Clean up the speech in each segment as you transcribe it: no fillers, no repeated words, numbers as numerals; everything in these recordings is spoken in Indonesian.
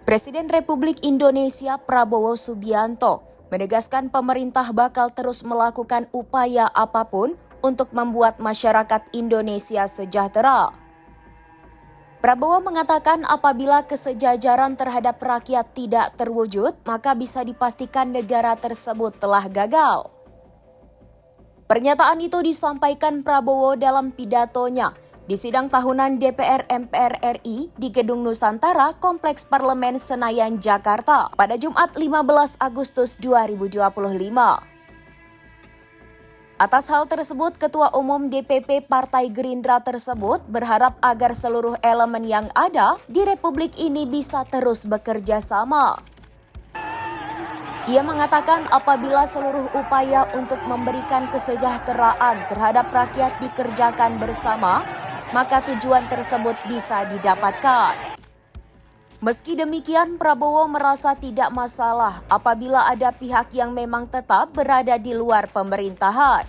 Presiden Republik Indonesia Prabowo Subianto menegaskan pemerintah bakal terus melakukan upaya apapun untuk membuat masyarakat Indonesia sejahtera. Prabowo mengatakan apabila kesejajaran terhadap rakyat tidak terwujud, maka bisa dipastikan negara tersebut telah gagal. Pernyataan itu disampaikan Prabowo dalam pidatonya di sidang tahunan DPR MPR RI di Gedung Nusantara, Kompleks Parlemen Senayan, Jakarta pada Jumat 15 Agustus 2025. Atas hal tersebut, Ketua Umum DPP Partai Gerindra tersebut berharap agar seluruh elemen yang ada di Republik ini bisa terus bekerja sama. Ia mengatakan apabila seluruh upaya untuk memberikan kesejahteraan terhadap rakyat dikerjakan bersama, maka tujuan tersebut bisa didapatkan. Meski demikian, Prabowo merasa tidak masalah apabila ada pihak yang memang tetap berada di luar pemerintahan.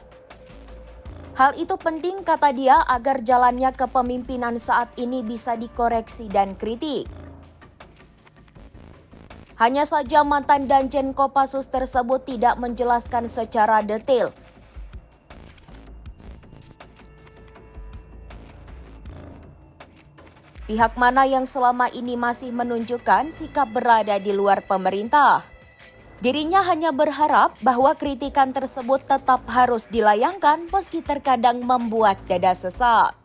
Hal itu penting, kata dia, agar jalannya kepemimpinan saat ini bisa dikoreksi dan kritik. Hanya saja mantan Danjen Kopassus tersebut tidak menjelaskan secara detail pihak mana yang selama ini masih menunjukkan sikap berada di luar pemerintah. Dirinya hanya berharap bahwa kritikan tersebut tetap harus dilayangkan meski terkadang membuat dada sesak.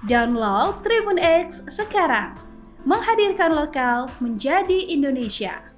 Download Tribun X sekarang, menghadirkan lokal menjadi Indonesia.